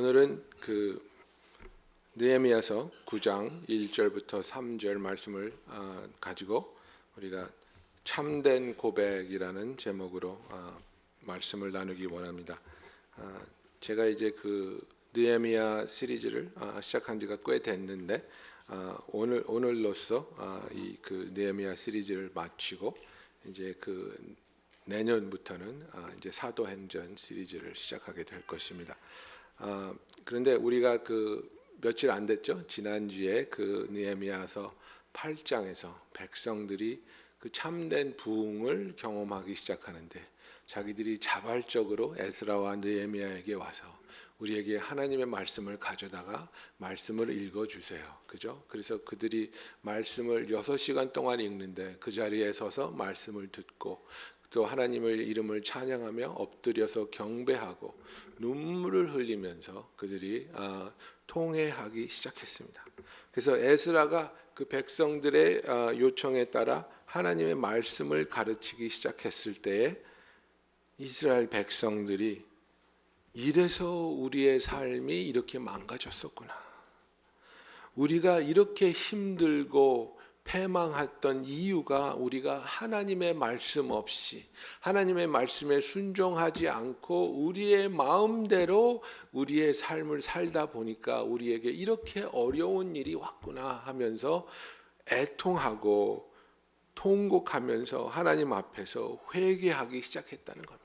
오늘은 느헤미야서 9장 1절부터 3절 말씀을 가지고 우리가 참된 고백이라는 제목으로 말씀을 나누기 원합니다. 제가 이제 느헤미야 시리즈를 시작한 지가 꽤 됐는데 오늘로써 이 느헤미야 시리즈를 마치고 이제 내년부터는 이제 사도행전 시리즈를 시작하게 될 것입니다. 그런데 우리가 며칠 안 됐죠? 지난주에 느헤미야서 8장에서 백성들이 참된 부흥을 경험하기 시작하는데 자기들이 자발적으로 에스라와 느헤미야에게 와서 우리에게 하나님의 말씀을 가져다가 말씀을 읽어주세요. 그죠? 그래서 그들이 말씀을 6시간 동안 읽는데 그 자리에 서서 말씀을 듣고 또 하나님의 이름을 찬양하며 엎드려서 경배하고 눈물을 흘리면서 그들이 통회하기 시작했습니다. 그래서 에스라가 그 백성들의 요청에 따라 하나님의 말씀을 가르치기 시작했을 때에 이스라엘 백성들이 이래서 우리의 삶이 이렇게 망가졌었구나. 우리가 이렇게 힘들고 패망했던 이유가 우리가 하나님의 말씀 없이 하나님의 말씀에 순종하지 않고 우리의 마음대로 우리의 삶을 살다 보니까 우리에게 이렇게 어려운 일이 왔구나 하면서 애통하고 통곡하면서 하나님 앞에서 회개하기 시작했다는 겁니다.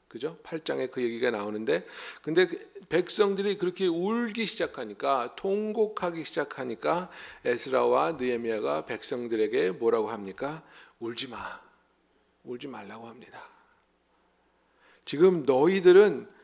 그죠? 8장에 그 얘기가 나오는데 근데 백성들이 그렇게 울기 시작하니까 통곡하기 시작하니까 에스라와 느헤미야가 백성들에게 뭐라고 합니까? 울지 마. 울지 말라고 합니다. 지금 너희들은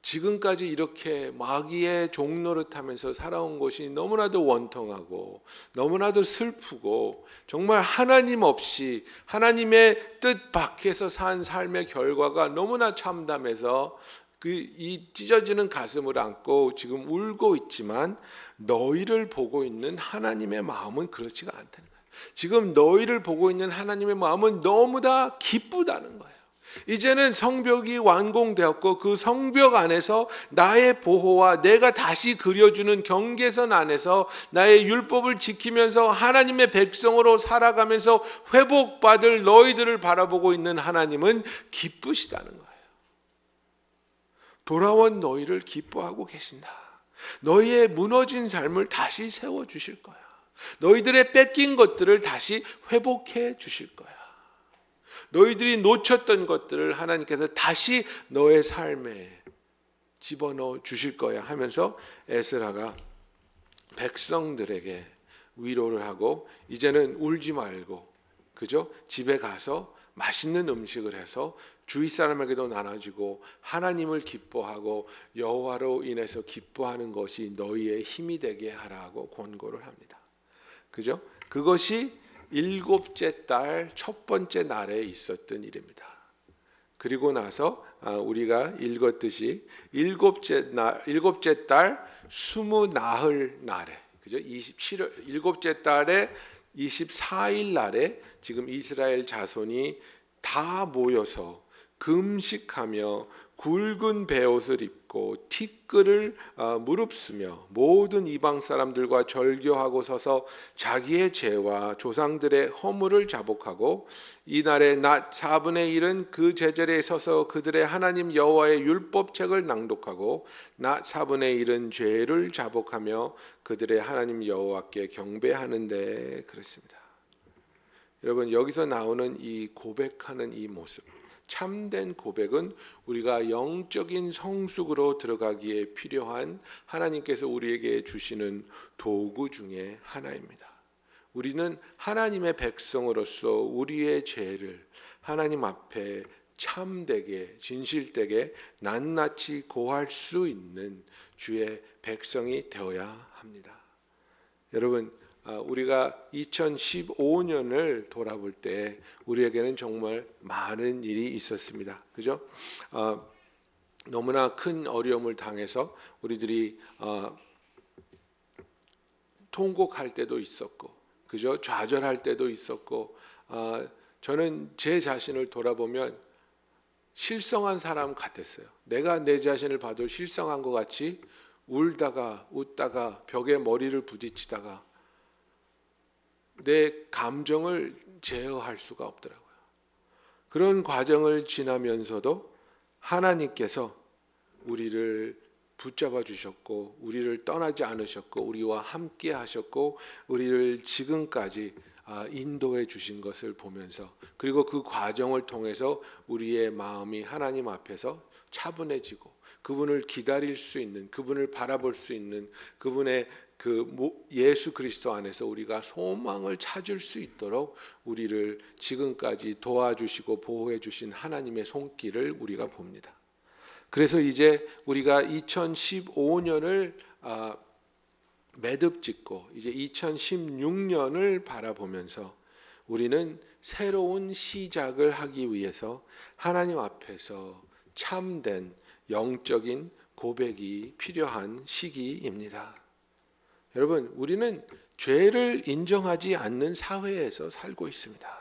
지금까지 이렇게 마귀의 종노릇하면서 살아온 것이 너무나도 원통하고 너무나도 슬프고 정말 하나님 없이 하나님의 뜻 밖에서 산 삶의 결과가 너무나 참담해서 이 찢어지는 가슴을 안고 지금 울고 있지만 너희를 보고 있는 하나님의 마음은 그렇지가 않다는 거예요. 지금 너희를 보고 있는 하나님의 마음은 너무나 기쁘다는 거예요. 이제는 성벽이 완공되었고 그 성벽 안에서 나의 보호와 내가 다시 그려주는 경계선 안에서 나의 율법을 지키면서 하나님의 백성으로 살아가면서 회복받을 너희들을 바라보고 있는 하나님은 기쁘시다는 거예요. 돌아온 너희를 기뻐하고 계신다. 너희의 무너진 삶을 다시 세워주실 거야. 너희들의 뺏긴 것들을 다시 회복해 주실 거야. 너희들이 놓쳤던 것들을 하나님께서 다시 너의 삶에 집어넣어 주실 거야 하면서 에스라가 백성들에게 위로를 하고 이제는 울지 말고 그죠? 집에 가서 맛있는 음식을 해서 주위 사람에게도 나눠주고 하나님을 기뻐하고 여호와로 인해서 기뻐하는 것이 너희의 힘이 되게 하라고 권고를 합니다. 그죠? 그것이 7째 달 첫 번째 날에 있었던 일입니다. 그리고 나서 우리가 읽었듯이 7째 달 20나흘 날에 그죠? 7째 달에 24일 날에 지금 이스라엘 자손이 다 모여서 금식하며 굵은 베옷을 입고 티끌을 무릅쓰며 모든 이방 사람들과 절교하고 서서 자기의 죄와 조상들의 허물을 자복하고 이날의 낮 4분의 1은 그 제자리에 서서 그들의 하나님 여호와의 율법책을 낭독하고 낮 4분의 1은 죄를 자복하며 그들의 하나님 여호와께 경배하는데 그랬습니다. 여러분 여기서 나오는 이 고백하는 이 모습 참된 고백은 우리가 영적인 성숙으로 들어가기에 필요한 하나님께서 우리에게 주시는 도구 중에 하나입니다. 우리는 하나님의 백성으로서 우리의 죄를 하나님 앞에 참되게 진실되게 낱낱이 고할 수 있는 주의 백성이 되어야 합니다. 여러분 우리가 2015년을 돌아볼 때 우리에게는 정말 많은 일이 있었습니다. 그죠? 너무나 큰 어려움을 당해서 우리들이 통곡할 때도 있었고, 그죠? 좌절할 때도 있었고, 저는 제 자신을 돌아보면 실성한 사람 같았어요. 내가 내 자신을 봐도 실성한 것 같이 울다가 웃다가 벽에 머리를 부딪히다가 내 감정을 제어할 수가 없더라고요. 그런 과정을 지나면서도 하나님께서 우리를 붙잡아 주셨고 우리를 떠나지 않으셨고 우리와 함께 하셨고 우리를 지금까지 인도해 주신 것을 보면서, 그리고 그 과정을 통해서 우리의 마음이 하나님 앞에서 차분해지고 그분을 기다릴 수 있는, 그분을 바라볼 수 있는, 그분의 예수 그리스도 안에서 우리가 소망을 찾을 수 있도록 우리를 지금까지 도와주시고 보호해 주신 하나님의 손길을 우리가 봅니다. 그래서 이제 우리가 2015년을 매듭 짓고 이제 2016년을 바라보면서 우리는 새로운 시작을 하기 위해서 하나님 앞에서 참된 영적인 고백이 필요한 시기입니다. 여러분, 우리는 죄를 인정하지 않는 사회에서 살고 있습니다.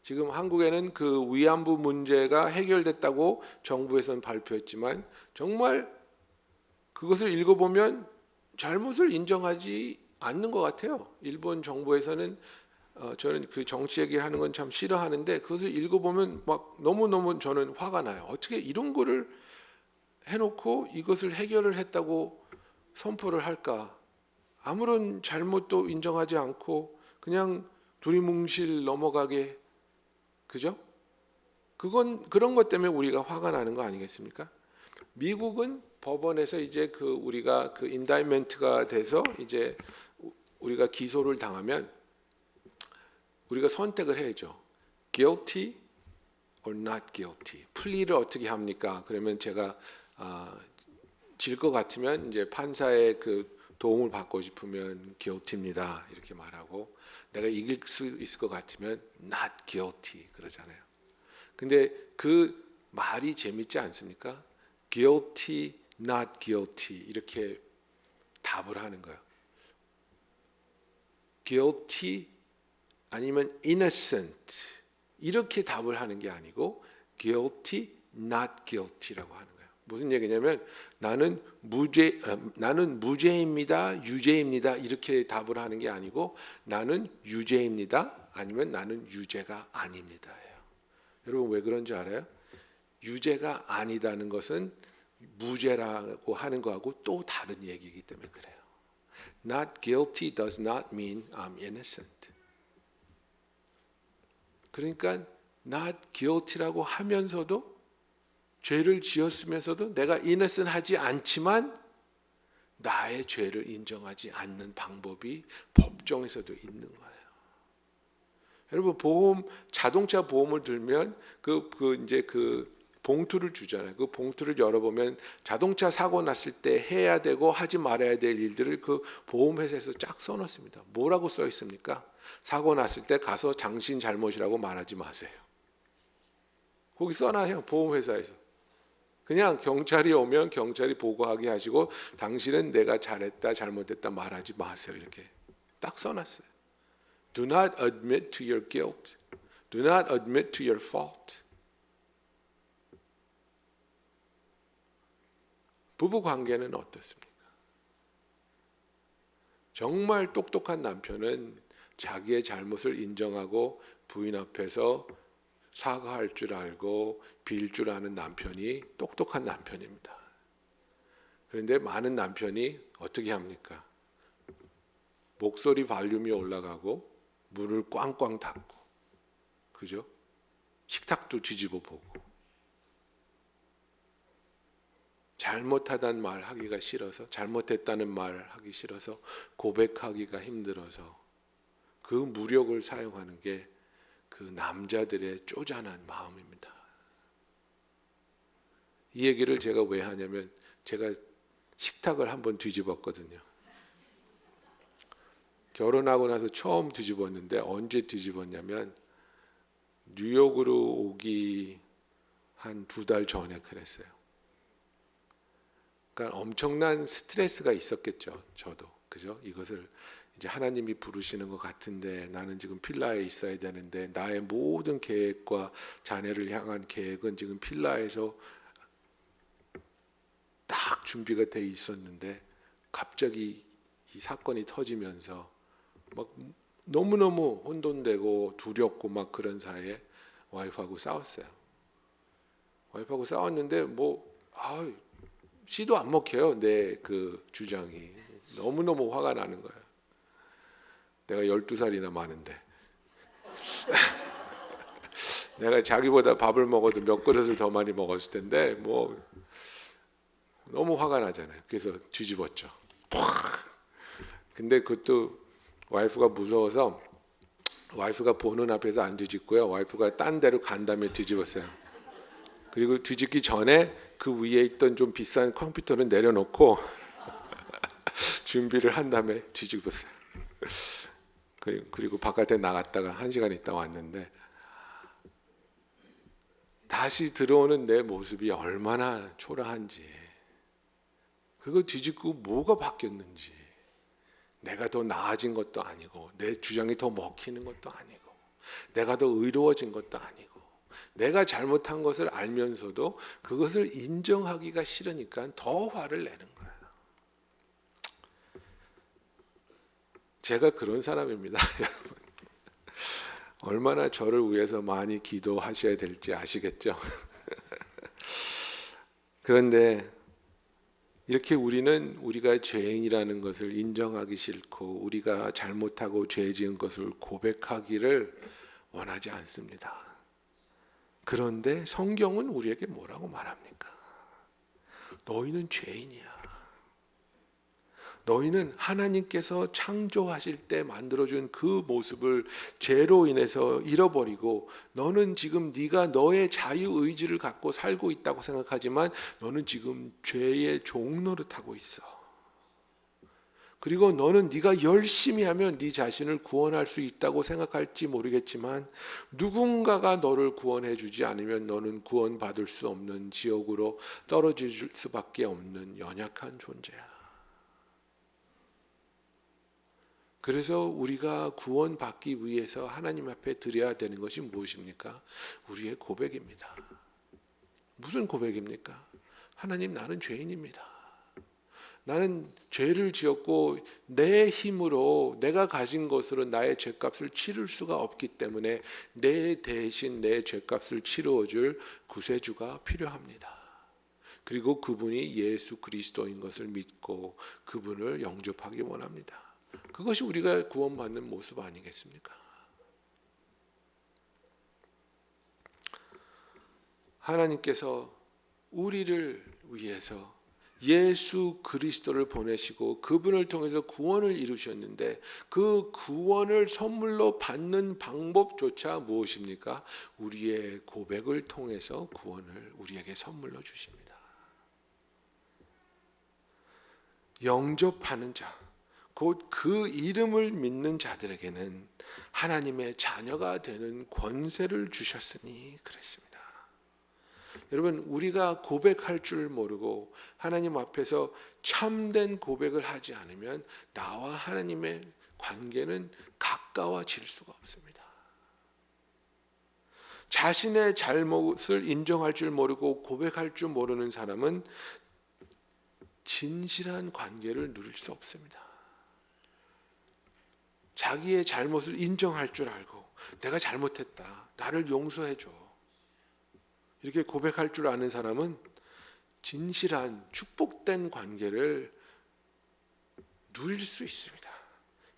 지금 한국에는 그 위안부 문제가 해결됐다고 정부에서는 발표했지만 정말 그것을 읽어보면 잘못을 인정하지 않는 것 같아요. 일본 정부에서는 저는 그 정치 얘기하는 건 참 싫어하는데 그것을 읽어보면 막 너무너무 저는 화가 나요. 어떻게 이런 거를 해놓고 이것을 해결을 했다고 선포를 할까? 아무런 잘못도 인정하지 않고 그냥 두리뭉실 넘어가게, 그죠? 그런 것 때문에 우리가 화가 나는 거 아니겠습니까? 미국은 법원에서 이제 우리가 인다이멘트가 돼서 이제 우리가 기소를 당하면 우리가 선택을 해야죠. guilty or not guilty. 플리를 어떻게 합니까? 그러면 제가 질 것 같으면 이제 판사의 도움을 받고 싶으면 guilty입니다 이렇게 말하고, 내가 이길 수 있을 것 같으면 not guilty 그러잖아요. 근데 그 말이 재밌지 않습니까? guilty, not guilty 이렇게 답을 하는 거예요. guilty 아니면 innocent 이렇게 답을 하는 게 아니고 guilty, not guilty라고 하는 거예요. 무슨 얘기냐면 나는 무죄입니다, 유죄입니다 이렇게 답을 하는 게 아니고 나는 유죄입니다 아니면 나는 유죄가 아닙니다예요. 여러분 왜 그런지 알아요? 유죄가 아니다는 것은 무죄라고 하는 거하고 또 다른 얘기이기 때문에 그래요. Not guilty does not mean I'm innocent. 그러니까 not guilty라고 하면서도 죄를 지었으면서도 내가 innocent 하지 않지만 나의 죄를 인정하지 않는 방법이 법정에서도 있는 거예요. 여러분 자동차 보험을 들면 이제 봉투를 주잖아요. 그 봉투를 열어보면 자동차 사고 났을 때 해야 되고 하지 말아야 될 일들을 그 보험회사에서 쫙 써놨습니다. 뭐라고 써 있습니까? 사고 났을 때 가서 당신 잘못이라고 말하지 마세요. 거기 써놔요. 보험회사에서. 그냥 경찰이 오면 경찰이 보고하게 하시고 당신은 내가 잘했다 잘못했다 말하지 마세요. 이렇게 딱 써놨어요. Do not admit to your guilt. Do not admit to your fault. 부부 관계는 어떻습니까? 정말 똑똑한 남편은 자기의 잘못을 인정하고 부인 앞에서 사과할 줄 알고 빌 줄 아는 남편이 똑똑한 남편입니다. 그런데 많은 남편이 어떻게 합니까? 목소리 볼륨이 올라가고 문을 꽝꽝 닫고, 그죠? 식탁도 뒤집어 보고, 잘못하다는 말 하기가 싫어서, 잘못했다는 말 하기 싫어서, 고백하기가 힘들어서 그 무력을 사용하는 게 그 남자들의 쪼잔한 마음입니다. 이 얘기를 제가 왜 하냐면 제가 식탁을 한번 뒤집었거든요. 결혼하고 나서 처음 뒤집었는데 언제 뒤집었냐면 뉴욕으로 오기 한 2달 전에 그랬어요. 그러니까 엄청난 스트레스가 있었겠죠. 저도. 그죠? 이것을 이제 하나님이 부르시는 것 같은데 나는 지금 필라에 있어야 되는데 나의 모든 계획과 자녀를 향한 계획은 지금 필라에서 딱 준비가 돼 있었는데 갑자기 이 사건이 터지면서 막 너무너무 혼돈되고 두렵고 막 그런 사이에 와이프하고 싸웠어요. 와이프하고 싸웠는데 씨도 안 먹혀요. 내 그 주장이 너무너무 화가 나는 거예요. 내가 12살이나 많은데 내가 자기보다 밥을 먹어도 몇 그릇을 더 많이 먹었을 텐데 너무 화가 나잖아요. 그래서 뒤집었죠. 근데 그것도 와이프가 무서워서 와이프가 보는 앞에서 안 뒤집고요. 와이프가 딴 데로 간 다음에 뒤집었어요. 그리고 뒤집기 전에 그 위에 있던 좀 비싼 컴퓨터를 내려놓고 준비를 한 다음에 뒤집었어요. 그리고 바깥에 나갔다가 1시간 있다 왔는데 다시 들어오는 내 모습이 얼마나 초라한지, 그거 뒤집고 뭐가 바뀌었는지, 내가 더 나아진 것도 아니고 내 주장이 더 먹히는 것도 아니고 내가 더 의로워진 것도 아니고 내가 잘못한 것을 알면서도 그것을 인정하기가 싫으니까 더 화를 내는 거예요. 제가 그런 사람입니다. 여러분, 얼마나 저를 위해서 많이 기도하셔야 될지 아시겠죠? 그런데 이렇게 우리는 우리가 죄인이라는 것을 인정하기 싫고 우리가 잘못하고 죄 지은 것을 고백하기를 원하지 않습니다. 그런데 성경은 우리에게 뭐라고 말합니까? 너희는 죄인이야. 너희는 하나님께서 창조하실 때 만들어준 그 모습을 죄로 인해서 잃어버리고 너는 지금 네가 너의 자유의지를 갖고 살고 있다고 생각하지만 너는 지금 죄의 종노릇하고 있어. 그리고 너는 네가 열심히 하면 네 자신을 구원할 수 있다고 생각할지 모르겠지만 누군가가 너를 구원해 주지 않으면 너는 구원받을 수 없는 지옥으로 떨어질 수밖에 없는 연약한 존재야. 그래서 우리가 구원받기 위해서 하나님 앞에 드려야 되는 것이 무엇입니까? 우리의 고백입니다. 무슨 고백입니까? 하나님, 나는 죄인입니다. 나는 죄를 지었고 내 힘으로 내가 가진 것으로 나의 죄값을 치를 수가 없기 때문에 내 대신 내 죄값을 치루어줄 구세주가 필요합니다. 그리고 그분이 예수 그리스도인 것을 믿고 그분을 영접하기 원합니다. 그것이 우리가 구원받는 모습 아니겠습니까? 하나님께서 우리를 위해서 예수 그리스도를 보내시고 그분을 통해서 구원을 이루셨는데 그 구원을 선물로 받는 방법조차 무엇입니까? 우리의 고백을 통해서 구원을 우리에게 선물로 주십니다. 영접하는 자, 곧 그 이름을 믿는 자들에게는 하나님의 자녀가 되는 권세를 주셨으니 그랬습니다. 여러분, 우리가 고백할 줄 모르고 하나님 앞에서 참된 고백을 하지 않으면 나와 하나님의 관계는 가까워질 수가 없습니다. 자신의 잘못을 인정할 줄 모르고 고백할 줄 모르는 사람은 진실한 관계를 누릴 수 없습니다. 자기의 잘못을 인정할 줄 알고 내가 잘못했다, 나를 용서해줘, 이렇게 고백할 줄 아는 사람은 진실한 축복된 관계를 누릴 수 있습니다.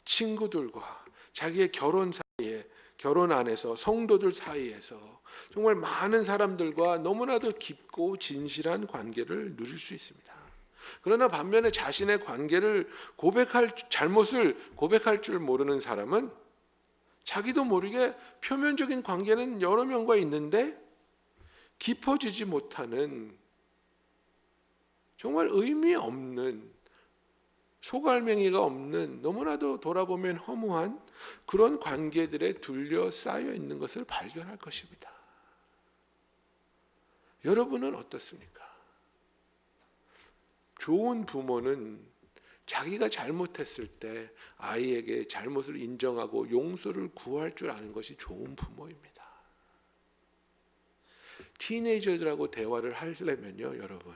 친구들과 자기의 결혼 사이에, 결혼 안에서, 성도들 사이에서 정말 많은 사람들과 너무나도 깊고 진실한 관계를 누릴 수 있습니다. 그러나 반면에 자신의 관계를 잘못을 고백할 줄 모르는 사람은 자기도 모르게 표면적인 관계는 여러 명과 있는데 깊어지지 못하는 정말 의미 없는, 소갈맹이가 없는, 너무나도 돌아보면 허무한 그런 관계들에 둘러싸여 있는 것을 발견할 것입니다. 여러분은 어떻습니까? 좋은 부모는 자기가 잘못했을 때 아이에게 잘못을 인정하고 용서를 구할 줄 아는 것이 좋은 부모입니다. 티네이저들하고 대화를 하려면요, 여러분,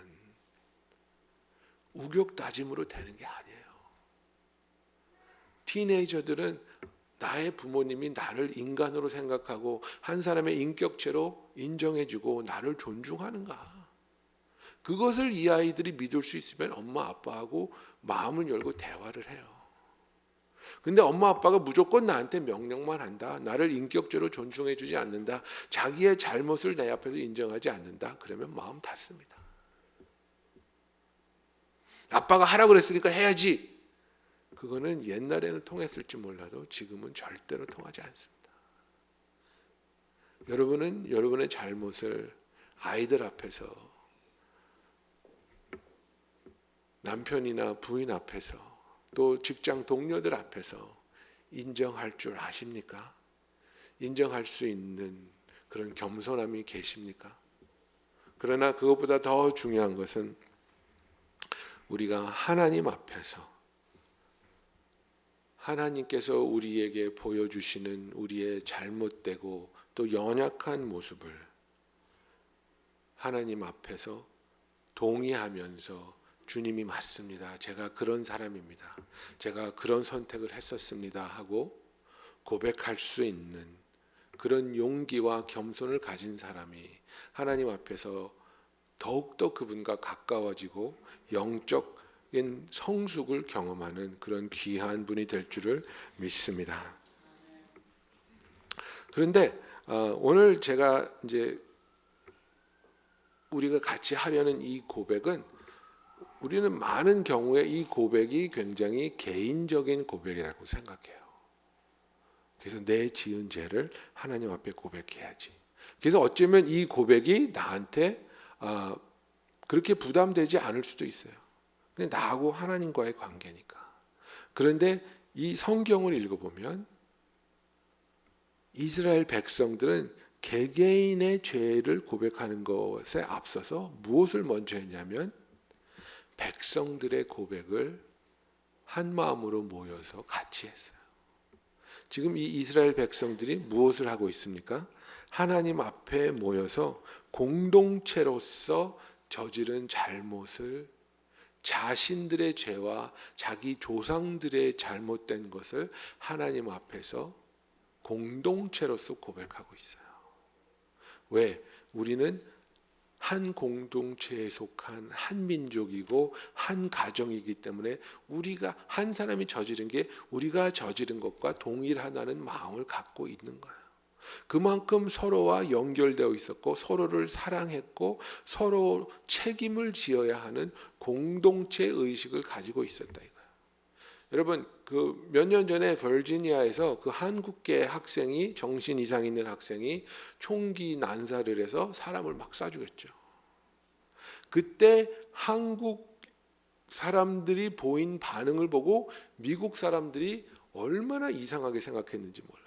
우격다짐으로 되는 게 아니에요. 티네이저들은 나의 부모님이 나를 인간으로 생각하고 한 사람의 인격체로 인정해주고 나를 존중하는가. 그것을 이 아이들이 믿을 수 있으면 엄마 아빠하고 마음을 열고 대화를 해요. 근데 엄마 아빠가 무조건 나한테 명령만 한다. 나를 인격적으로 존중해주지 않는다. 자기의 잘못을 내 앞에서 인정하지 않는다. 그러면 마음 닫습니다. 아빠가 하라고 그랬으니까 해야지. 그거는 옛날에는 통했을지 몰라도 지금은 절대로 통하지 않습니다. 여러분은 여러분의 잘못을 아이들 앞에서, 남편이나 부인 앞에서, 또 직장 동료들 앞에서 인정할 줄 아십니까? 인정할 수 있는 그런 겸손함이 계십니까? 그러나 그것보다 더 중요한 것은 우리가 하나님 앞에서 하나님께서 우리에게 보여주시는 우리의 잘못되고 또 연약한 모습을 하나님 앞에서 동의하면서 주님이 맞습니다. 제가 그런 사람입니다. 제가 그런 선택을 했었습니다 하고 고백할 수 있는 그런 용기와 겸손을 가진 사람이 하나님 앞에서 더욱더 그분과 가까워지고 영적인 성숙을 경험하는 그런 귀한 분이 될 줄을 믿습니다. 그런데 오늘 제가 이제 우리가 같이 하려는 이 고백은, 우리는 많은 경우에 이 고백이 굉장히 개인적인 고백이라고 생각해요. 그래서 내 지은 죄를 하나님 앞에 고백해야지. 그래서 어쩌면 이 고백이 나한테 그렇게 부담되지 않을 수도 있어요. 그냥 나하고 하나님과의 관계니까. 그런데 이 성경을 읽어보면 이스라엘 백성들은 개개인의 죄를 고백하는 것에 앞서서 무엇을 먼저 했냐면 백성들의 고백을 한 마음으로 모여서 같이 했어요. 지금 이 이스라엘 백성들이 무엇을 하고 있습니까? 하나님 앞에 모여서 공동체로서 저지른 잘못을, 자신들의 죄와 자기 조상들의 잘못된 것을 하나님 앞에서 공동체로서 고백하고 있어요. 왜? 우리는 한 공동체에 속한 한 민족이고 한 가정이기 때문에 우리가 한 사람이 저지른 게 우리가 저지른 것과 동일하다는 마음을 갖고 있는 거예요. 그만큼 서로와 연결되어 있었고 서로를 사랑했고 서로 책임을 지어야 하는 공동체 의식을 가지고 있었다 이거예요. 여러분, 그 몇 년 전에 버지니아에서 그 한국계 학생이, 정신 이상 있는 학생이 총기 난사를 해서 사람을 막 쏴 죽였죠. 그때 한국 사람들이 보인 반응을 보고 미국 사람들이 얼마나 이상하게 생각했는지 몰라요.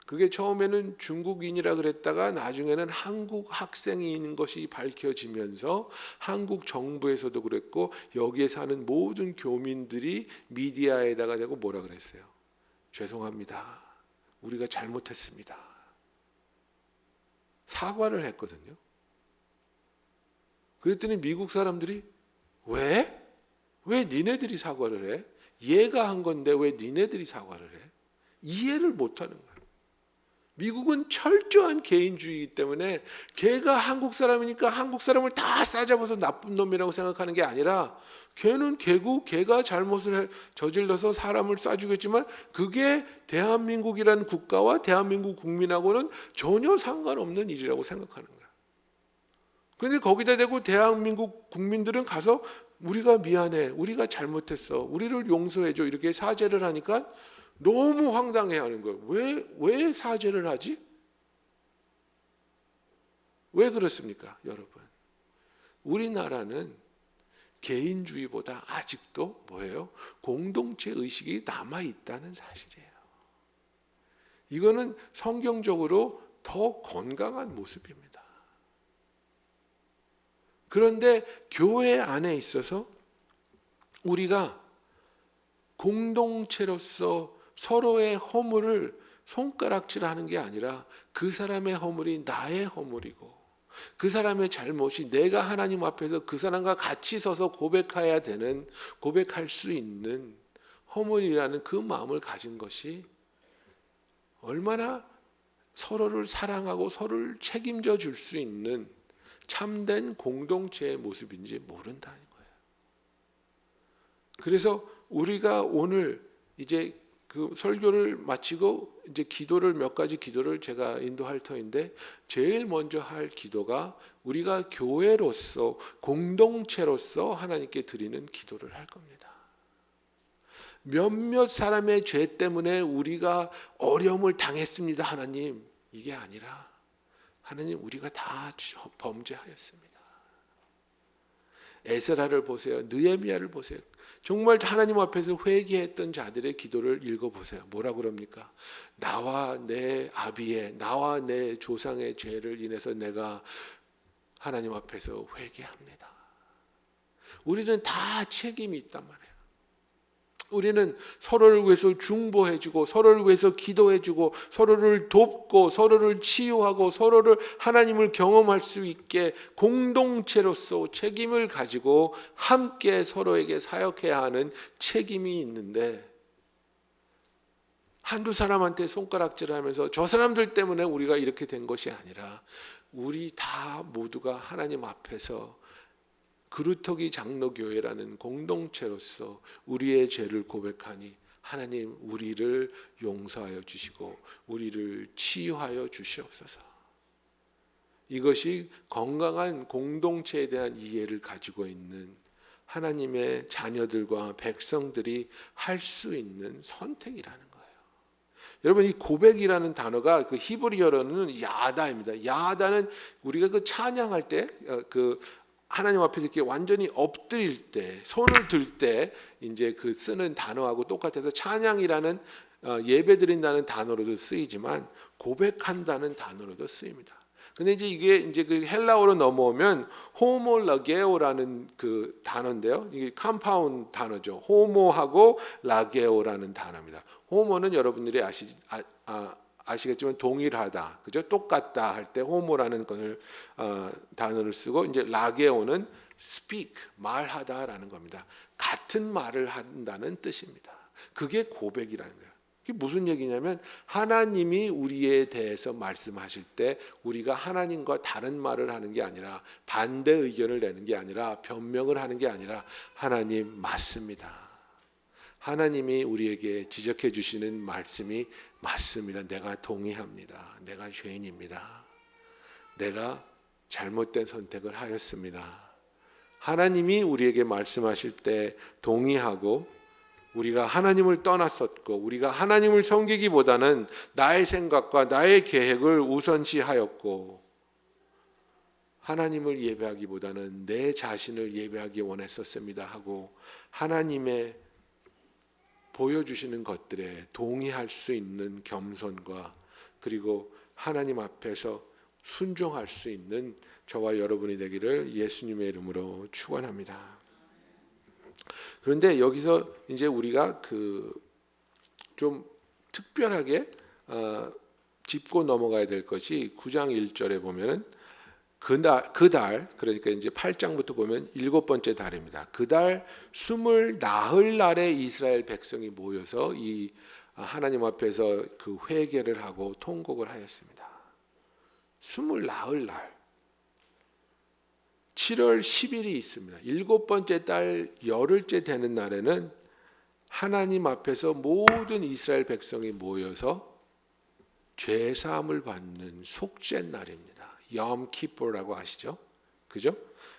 그게 처음에는 중국인이라 그랬다가 나중에는 한국 학생인 것이 밝혀지면서 한국 정부에서도 그랬고 여기에 사는 모든 교민들이 미디어에다가 대고 뭐라 그랬어요? 죄송합니다. 우리가 잘못했습니다. 사과를 했거든요. 그랬더니 미국 사람들이 왜? 왜 니네들이 사과를 해? 얘가 한 건데 왜 니네들이 사과를 해? 이해를 못하는 거예요. 미국은 철저한 개인주의이기 때문에 걔가 한국 사람이니까 한국 사람을 다 싸잡아서 나쁜 놈이라고 생각하는 게 아니라 걔는 걔고 걔가 잘못을 저질러서 사람을 쏴 죽였지만 그게 대한민국이라는 국가와 대한민국 국민하고는 전혀 상관없는 일이라고 생각하는 거예요. 그런데 거기다 대고 대한민국 국민들은 가서 우리가 미안해, 우리가 잘못했어, 우리를 용서해줘 이렇게 사죄를 하니까 너무 황당해하는 거예요. 왜 사죄를 하지? 왜 그렇습니까, 여러분? 우리나라는 개인주의보다 아직도 뭐예요? 공동체 의식이 남아 있다는 사실이에요. 이거는 성경적으로 더 건강한 모습입니다. 그런데 교회 안에 있어서 우리가 공동체로서 서로의 허물을 손가락질하는 게 아니라 그 사람의 허물이 나의 허물이고 그 사람의 잘못이 내가 하나님 앞에서 그 사람과 같이 서서 고백해야 되는, 고백할 수 있는 허물이라는 그 마음을 가진 것이 얼마나 서로를 사랑하고 서로를 책임져 줄 수 있는 참된 공동체의 모습인지 모른다는 거예요. 그래서 우리가 오늘 이제 그 설교를 마치고 이제 기도를, 몇 가지 기도를 제가 인도할 터인데, 제일 먼저 할 기도가 우리가 교회로서 공동체로서 하나님께 드리는 기도를 할 겁니다. 몇몇 사람의 죄 때문에 우리가 어려움을 당했습니다, 하나님. 이게 아니라 하나님, 우리가 다 범죄하였습니다. 에스라를 보세요. 느헤미야를 보세요. 정말 하나님 앞에서 회개했던 자들의 기도를 읽어보세요. 뭐라고 그럽니까? 나와 내 아비의, 나와 내 조상의 죄를 인해서 내가 하나님 앞에서 회개합니다. 우리는 다 책임이 있단 말이에요. 우리는 서로를 위해서 중보해주고, 서로를 위해서 기도해주고, 서로를 돕고, 서로를 치유하고, 서로를 하나님을 경험할 수 있게 공동체로서 책임을 가지고 함께 서로에게 사역해야 하는 책임이 있는데, 한두 사람한테 손가락질하면서 저 사람들 때문에 우리가 이렇게 된 것이 아니라, 우리 다 모두가 하나님 앞에서 그루터기 장로교회라는 공동체로서 우리의 죄를 고백하니 하나님, 우리를 용서하여 주시고 우리를 치유하여 주시옵소서. 이것이 건강한 공동체에 대한 이해를 가지고 있는 하나님의 자녀들과 백성들이 할 수 있는 선택이라는 거예요. 여러분, 이 고백이라는 단어가 그 히브리어로는 야다입니다. 야다는 우리가 그 찬양할 때 하나님 앞에 이렇게 완전히 엎드릴 때, 손을 들 때 이제 그 쓰는 단어하고 똑같아서 찬양이라는 예배드린다는 단어로도 쓰이지만 고백한다는 단어로도 쓰입니다. 근데 이게 이제 그 헬라어로 넘어오면 호모라게오라는 그 단어인데요. 이게 컴파운드 단어죠. 호모하고 라게오라는 단어입니다. 호모는 여러분들이 아시겠지만 동일하다, 그죠? 똑같다 할 때 호모라는 것을 단어를 쓰고, 이제 라게오는 speak, 말하다라는 겁니다. 같은 말을 한다는 뜻입니다. 그게 고백이라는 거예요. 그게 무슨 얘기냐면, 하나님이 우리에 대해서 말씀하실 때 우리가 하나님과 다른 말을 하는 게 아니라, 반대 의견을 내는 게 아니라, 변명을 하는 게 아니라, 하나님 맞습니다. 하나님이 우리에게 지적해 주시는 말씀이 맞습니다. 내가 동의합니다. 내가 죄인입니다. 내가 잘못된 선택을 하였습니다. 하나님이 우리에게 말씀하실 때 동의하고, 우리가 하나님을 떠났었고 우리가 하나님을 섬기기보다는 나의 생각과 나의 계획을 우선시하였고, 하나님을 예배하기보다는 내 자신을 예배하기 원했었습니다 하고, 하나님의 보여주시는 것들에 동의할 수 있는 겸손과, 그리고 하나님 앞에서 순종할 수 있는 저와 여러분이 되기를 예수님의 이름으로 축원합니다. 그런데 여기서 이제 우리가 좀 특별하게 짚고 넘어가야 될 것이 9장 1절에 보면은 그달, 그러니까 이제 8장부터 보면 7번째 달입니다. 그달 20나흘날에 이스라엘 백성이 모여서 이 하나님 앞에서 그 회개를 하고 통곡을 하였습니다. 20나흘날, 7월 10일이 있습니다. 7번째 달 열흘째 되는 날에는 하나님 앞에서 모든 이스라엘 백성이 모여서 죄 사함을 받는 속죄 날입니다. 염 키포라고 아시죠? 그죠?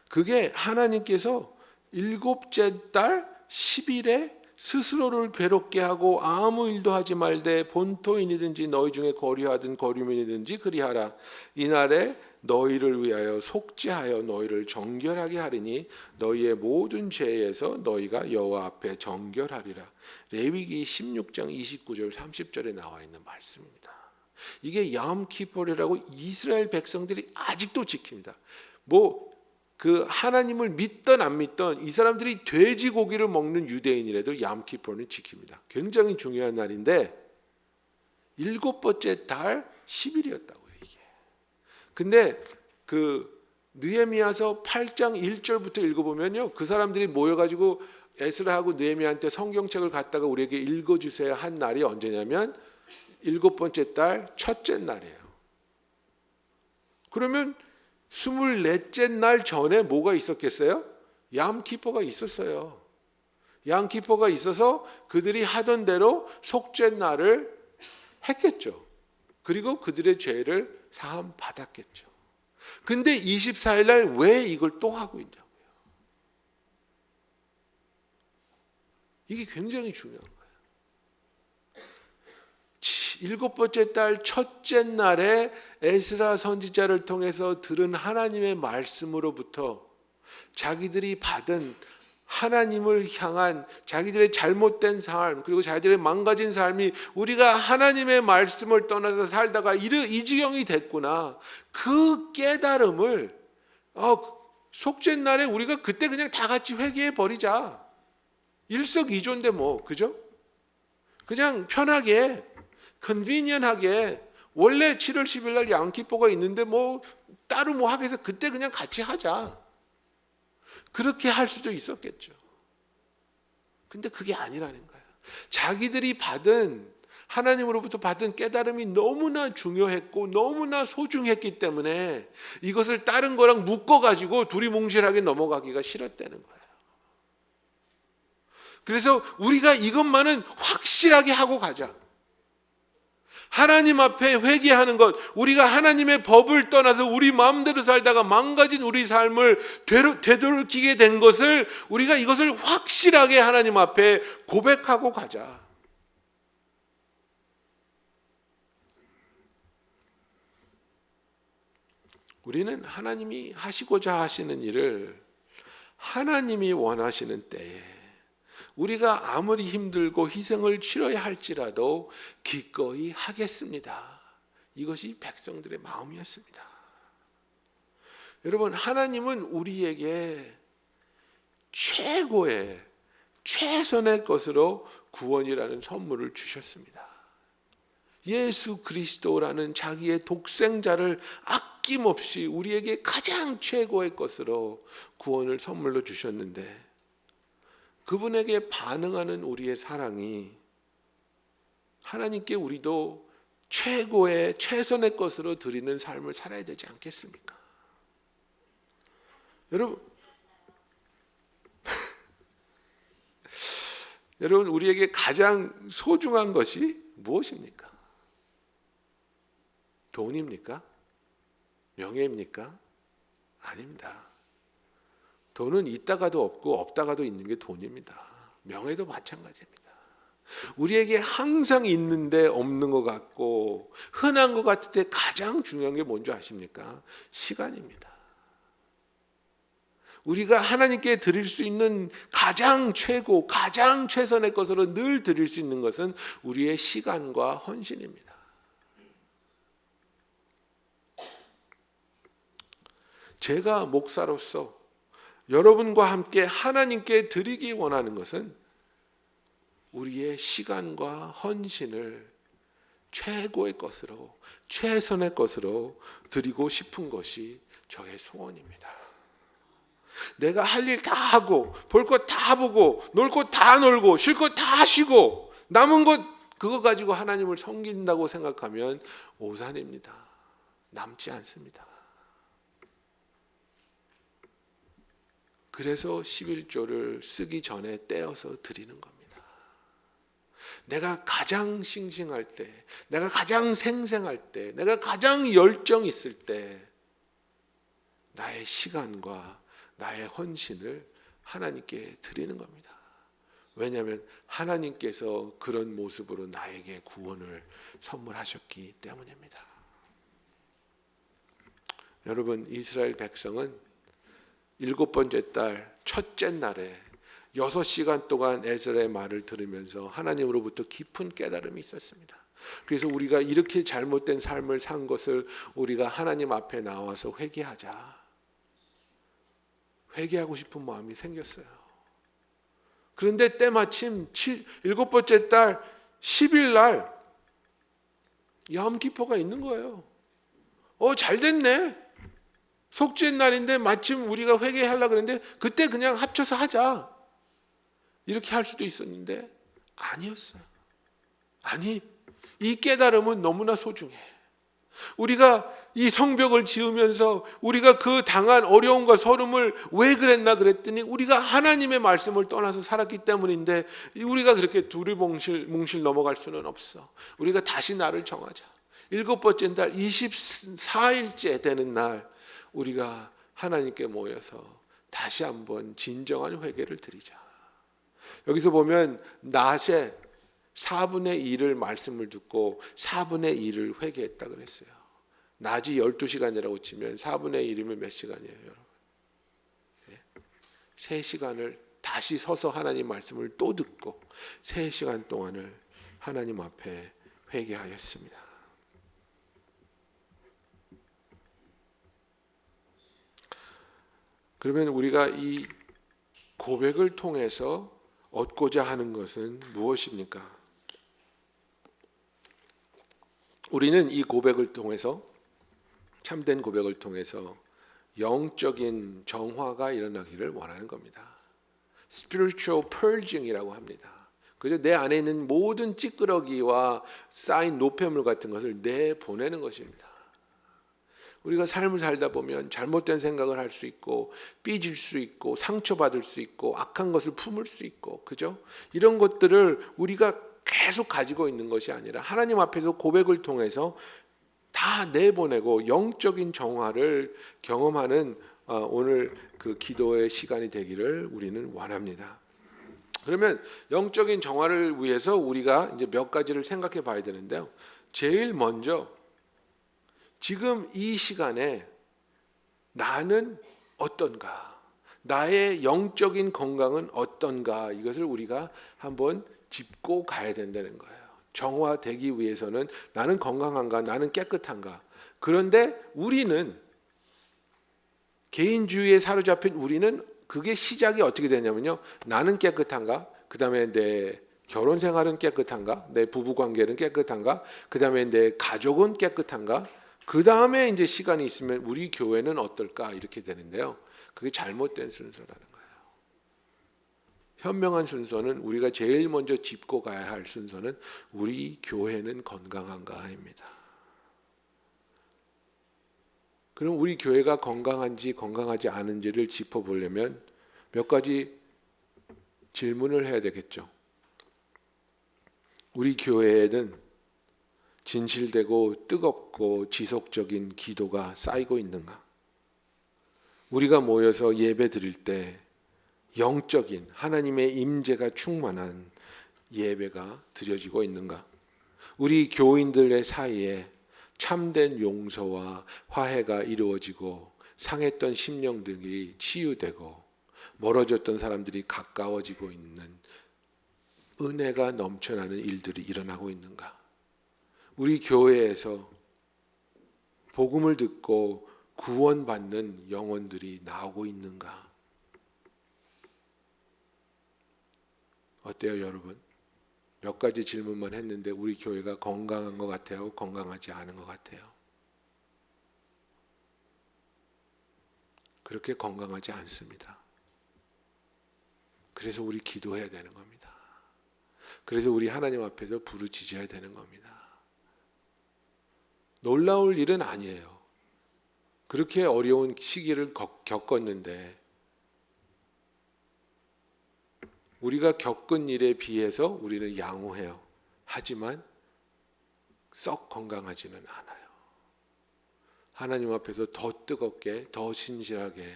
그게 하나님께서 7째 달 10일에 스스로를 괴롭게 하고 아무 일도 하지 말되 본토인이든지 너희 중에 거류하든 거류민이든지 그리하라. 이날에 너희를 위하여 속죄하여 너희를 정결하게 하리니 너희의 모든 죄에서 너희가 여호와 앞에 정결하리라. 레위기 16장 29절 30절에 나와 있는 말씀입니다. 이게 얌키포르라고 이스라엘 백성들이 아직도 지킵니다. 그 하나님을 믿던 안 믿던 이 사람들이 돼지고기를 먹는 유대인이라도 얌키포르는 지킵니다. 굉장히 중요한 날인데 7번째 달 10일이었다고요, 이게. 근데 느헤미야서 8장 1절부터 읽어보면요, 그 사람들이 모여가지고 에스라하고 느헤미야한테 성경책을 갖다가 우리에게 읽어주세요 한 날이 언제냐면 7번째 달 첫째 날이에요. 그러면 24째 날 전에 뭐가 있었겠어요? 얌키포가 있었어요. 얌키포가 있어서 그들이 하던 대로 속죄 날을 했겠죠. 그리고 그들의 죄를 사함 받았겠죠. 근데 24일 날 왜 이걸 또 하고 있냐고요. 이게 굉장히 중요한 거예요. 7번째 달 첫째 날에 에스라 선지자를 통해서 들은 하나님의 말씀으로부터 자기들이 받은 하나님을 향한 자기들의 잘못된 삶, 그리고 자기들의 망가진 삶이 우리가 하나님의 말씀을 떠나서 살다가 이 지경이 됐구나, 그 깨달음을 속죄 날에 우리가 그때 그냥 다 같이 회개해 버리자. 일석이조인데 뭐, 그죠? 그냥 편하게 컨비니언하게 원래 7월 10일 날 양키포가 있는데 뭐 따로 뭐 하게 해서 그때 그냥 같이 하자. 그렇게 할 수도 있었겠죠. 근데 그게 아니라는 거예요. 자기들이 하나님으로부터 받은 깨달음이 너무나 중요했고 너무나 소중했기 때문에 이것을 다른 거랑 묶어가지고 두리뭉실하게 넘어가기가 싫었다는 거예요. 그래서 우리가 이것만은 확실하게 하고 가자. 하나님 앞에 회개하는 것, 우리가 하나님의 법을 떠나서 우리 마음대로 살다가 망가진 우리 삶을 되돌이키게 된 것을 우리가 이것을 확실하게 하나님 앞에 고백하고 가자. 우리는 하나님이 하시고자 하시는 일을 하나님이 원하시는 때에 우리가 아무리 힘들고 희생을 치러야 할지라도 기꺼이 하겠습니다. 이것이 백성들의 마음이었습니다. 여러분, 하나님은 우리에게 최고의 최선의 것으로 구원이라는 선물을 주셨습니다. 예수 그리스도라는 자기의 독생자를 아낌없이 우리에게 가장 최고의 것으로 구원을 선물로 주셨는데, 그분에게 반응하는 우리의 사랑이 하나님께 우리도 최고의 최선의 것으로 드리는 삶을 살아야 되지 않겠습니까? 여러분, 우리에게 가장 소중한 것이 무엇입니까? 돈입니까? 명예입니까? 아닙니다. 돈은 있다가도 없고 없다가도 있는 게 돈입니다. 명예도 마찬가지입니다. 우리에게 항상 있는데 없는 것 같고 흔한 것 같을 때 가장 중요한 게 뭔지 아십니까? 시간입니다. 우리가 하나님께 드릴 수 있는 가장 최고, 가장 최선의 것으로 늘 드릴 수 있는 것은 우리의 시간과 헌신입니다. 제가 목사로서 여러분과 함께 하나님께 드리기 원하는 것은 우리의 시간과 헌신을 최고의 것으로, 최선의 것으로 드리고 싶은 것이 저의 소원입니다. 내가 할 일 다 하고, 볼 것 다 보고, 놀 것 다 놀고, 쉴 것 다 쉬고, 남은 것 그거 가지고 하나님을 섬긴다고 생각하면 오산입니다. 남지 않습니다. 그래서 11조를 쓰기 전에 떼어서 드리는 겁니다. 내가 가장 싱싱할 때, 내가 가장 생생할 때, 내가 가장 열정 있을 때 나의 시간과 나의 헌신을 하나님께 드리는 겁니다. 왜냐하면 하나님께서 그런 모습으로 나에게 구원을 선물하셨기 때문입니다. 여러분, 이스라엘 백성은 7번째 달 첫째 날에 6시간 동안 에스라의 말을 들으면서 하나님으로부터 깊은 깨달음이 있었습니다. 그래서 우리가 이렇게 잘못된 삶을 산 것을 우리가 하나님 앞에 나와서 회개하자. 회개하고 싶은 마음이 생겼어요. 그런데 때마침 7번째 달 10일 날 얌키포가 있는 거예요. 잘 됐네. 속죄 날인데 마침 우리가 회개하려고 그랬는데 그때 그냥 합쳐서 하자. 이렇게 할 수도 있었는데 아니었어요. 아니, 이 깨달음은 너무나 소중해. 우리가 이 성벽을 지으면서 우리가 그 당한 어려움과 서름을 왜 그랬나 그랬더니 우리가 하나님의 말씀을 떠나서 살았기 때문인데 우리가 그렇게 두리뭉실 넘어갈 수는 없어. 우리가 다시 날을 정하자. 7번째 달 24일째 되는 날 우리가 하나님께 모여서 다시 한번 진정한 회개를 드리자. 여기서 보면 낮에 4분의 1을 말씀을 듣고 4분의 1을 회개했다 그랬어요. 낮이 12시간이라고 치면 4분의 1이면 몇 시간이에요, 여러분? 3시간을 다시 서서 하나님 말씀을 또 듣고 3시간 동안을 하나님 앞에 회개하였습니다. 그러면 우리가 이 고백을 통해서 얻고자 하는 것은 무엇입니까? 우리는 이 고백을 통해서, 참된 고백을 통해서 영적인 정화가 일어나기를 원하는 겁니다. Spiritual purging이라고 합니다. 그죠? 내 안에 있는 모든 찌끄러기와 쌓인 노폐물 같은 것을 내보내는 것입니다. 우리가 삶을 살다 보면 잘못된 생각을 할 수 있고 삐질 수 있고 상처받을 수 있고 악한 것을 품을 수 있고, 그죠? 이런 것들을 우리가 계속 가지고 있는 것이 아니라 하나님 앞에서 고백을 통해서 다 내보내고 영적인 정화를 경험하는 오늘 그 기도의 시간이 되기를 우리는 원합니다. 그러면 영적인 정화를 위해서 우리가 이제 몇 가지를 생각해 봐야 되는데요. 제일 먼저 지금 이 시간에 나는 어떤가? 나의 영적인 건강은 어떤가? 이것을 우리가 한번 짚고 가야 된다는 거예요. 정화되기 위해서는 나는 건강한가? 나는 깨끗한가? 그런데 우리는 개인주의에 사로잡힌 우리는 그게 시작이 어떻게 되냐면요. 나는 깨끗한가? 그 다음에 내 결혼 생활은 깨끗한가? 내 부부 관계는 깨끗한가? 그 다음에 내 가족은 깨끗한가? 그 다음에 이제 시간이 있으면 우리 교회는 어떨까? 이렇게 되는데요. 그게 잘못된 순서라는 거예요. 현명한 순서는 우리가 제일 먼저 짚고 가야 할 순서는 우리 교회는 건강한가입니다. 그럼 우리 교회가 건강한지 건강하지 않은지를 짚어보려면 몇 가지 질문을 해야 되겠죠. 우리 교회에는 진실되고 뜨겁고 지속적인 기도가 쌓이고 있는가? 우리가 모여서 예배 드릴 때 영적인 하나님의 임재가 충만한 예배가 드려지고 있는가? 우리 교인들의 사이에 참된 용서와 화해가 이루어지고 상했던 심령들이 치유되고 멀어졌던 사람들이 가까워지고 있는 은혜가 넘쳐나는 일들이 일어나고 있는가? 우리 교회에서 복음을 듣고 구원받는 영혼들이 나오고 있는가? 어때요, 여러분? 몇 가지 질문만 했는데 우리 교회가 건강한 것 같아요? 건강하지 않은 것 같아요? 그렇게 건강하지 않습니다. 그래서 우리 기도해야 되는 겁니다. 그래서 우리 하나님 앞에서 부르짖어야 되는 겁니다. 놀라울 일은 아니에요. 그렇게 어려운 시기를 겪었는데 우리가 겪은 일에 비해서 우리는 양호해요. 하지만 썩 건강하지는 않아요. 하나님 앞에서 더 뜨겁게, 더 신실하게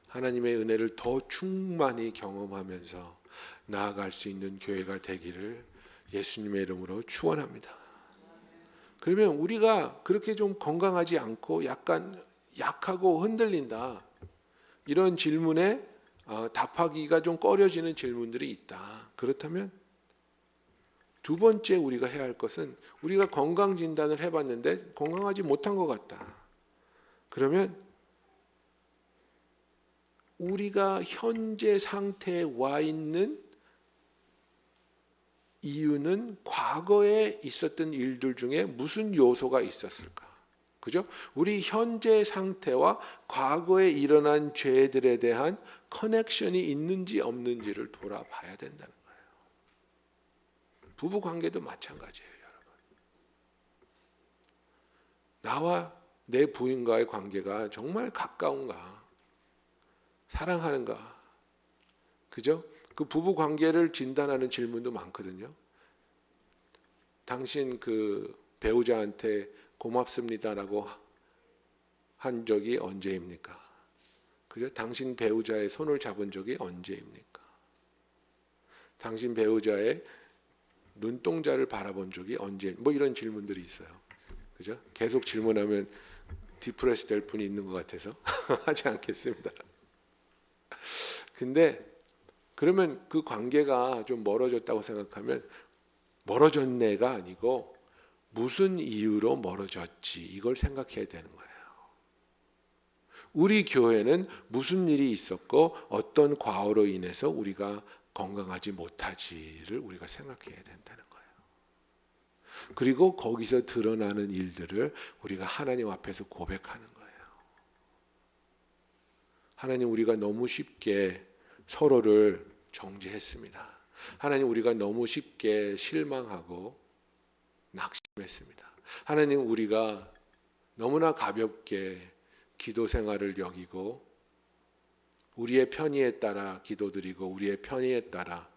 하나님의 은혜를 더 충만히 경험하면서 나아갈 수 있는 교회가 되기를 예수님의 이름으로 축원합니다. 그러면 우리가 그렇게 좀 건강하지 않고 약간 약하고 흔들린다, 이런 질문에 답하기가 좀 꺼려지는 질문들이 있다. 그렇다면 두 번째 우리가 해야 할 것은, 우리가 건강 진단을 해봤는데 건강하지 못한 것 같다. 그러면 우리가 현재 상태에 와 있는 이유는 과거에 있었던 일들 중에 무슨 요소가 있었을까? 그죠? 우리 현재 상태와 과거에 일어난 죄들에 대한 커넥션이 있는지 없는지를 돌아봐야 된다는 거예요. 부부 관계도 마찬가지예요, 여러분. 나와 내 부인과의 관계가 정말 가까운가? 사랑하는가? 그죠? 그 부부 관계를 진단하는 질문도 많거든요. 당신 그 배우자한테 고맙습니다라고 한 적이 언제입니까? 그죠? 당신 배우자의 손을 잡은 적이 언제입니까? 당신 배우자의 눈동자를 바라본 적이 언제? 뭐 이런 질문들이 있어요. 그죠? 계속 질문하면 디프레스 될 분이 있는 것 같아서 하지 않겠습니다. 근데 그러면 그 관계가 좀 멀어졌다고 생각하면 멀어졌네가 아니고 무슨 이유로 멀어졌지 이걸 생각해야 되는 거예요. 우리 교회는 무슨 일이 있었고 어떤 과오로 인해서 우리가 건강하지 못하지를 우리가 생각해야 된다는 거예요. 그리고 거기서 드러나는 일들을 우리가 하나님 앞에서 고백하는 거예요. 하나님, 우리가 너무 쉽게 서로를 정죄했습니다. 하나님, 우리가 너무 쉽게 실망하고 낙심했습니다. 하나님, 우리가 너무나 가볍게 기도 생활을 여기고 우리의 편의에 따라 기도드리고 우리의 편의에 따라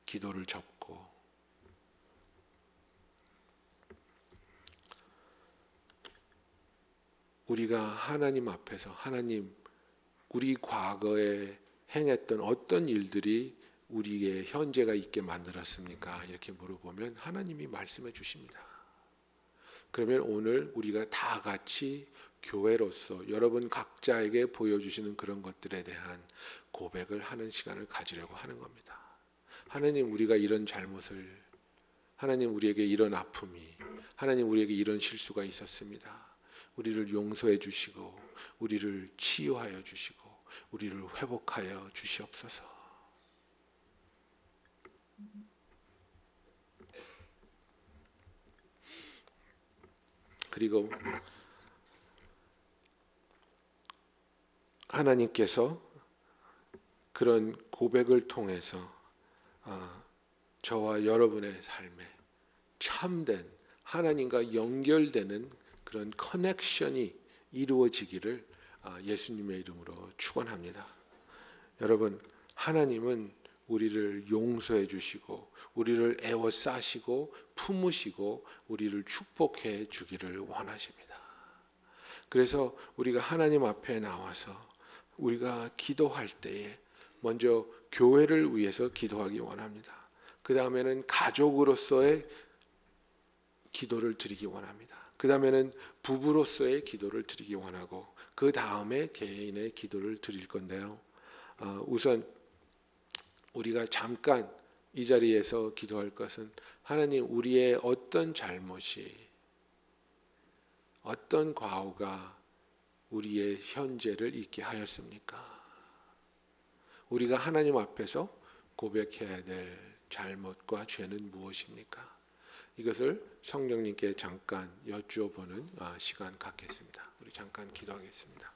기도를 접고 우리가 하나님 앞에서 하나님, 우리 과거에 행했던 어떤 일들이 우리의 현재가 있게 만들었습니까? 이렇게 물어보면 하나님이 말씀해 주십니다. 그러면 오늘 우리가 다 같이 교회로서 여러분 각자에게 보여주시는 그런 것들에 대한 고백을 하는 시간을 가지려고 하는 겁니다. 하나님, 우리가 이런 잘못을, 하나님, 우리에게 이런 아픔이, 하나님, 우리에게 이런 실수가 있었습니다. 우리를 용서해 주시고 우리를 치유하여 주시고 우리를 회복하여 주시옵소서. 그리고 하나님께서 그런 고백을 통해서 저와 여러분의 삶에 참된 하나님과 연결되는 그런 커넥션이 이루어지기를 예수님의 이름으로 축원합니다. 여러분, 하나님은 우리를 용서해 주시고 우리를 애워싸시고 품으시고 우리를 축복해 주기를 원하십니다. 그래서 우리가 하나님 앞에 나와서 우리가 기도할 때에 먼저 교회를 위해서 기도하기 원합니다. 그 다음에는 가족으로서의 기도를 드리기 원합니다. 그 다음에는 부부로서의 기도를 드리기 원하고 그 다음에 개인의 기도를 드릴 건데요. 우선 우리가 잠깐 이 자리에서 기도할 것은 하나님, 우리의 어떤 잘못이, 어떤 과오가 우리의 현재를 있게 하였습니까? 우리가 하나님 앞에서 고백해야 될 잘못과 죄는 무엇입니까? 이것을 성령님께 잠깐 여쭈어보는 시간 갖겠습니다. 우리 잠깐 기도하겠습니다.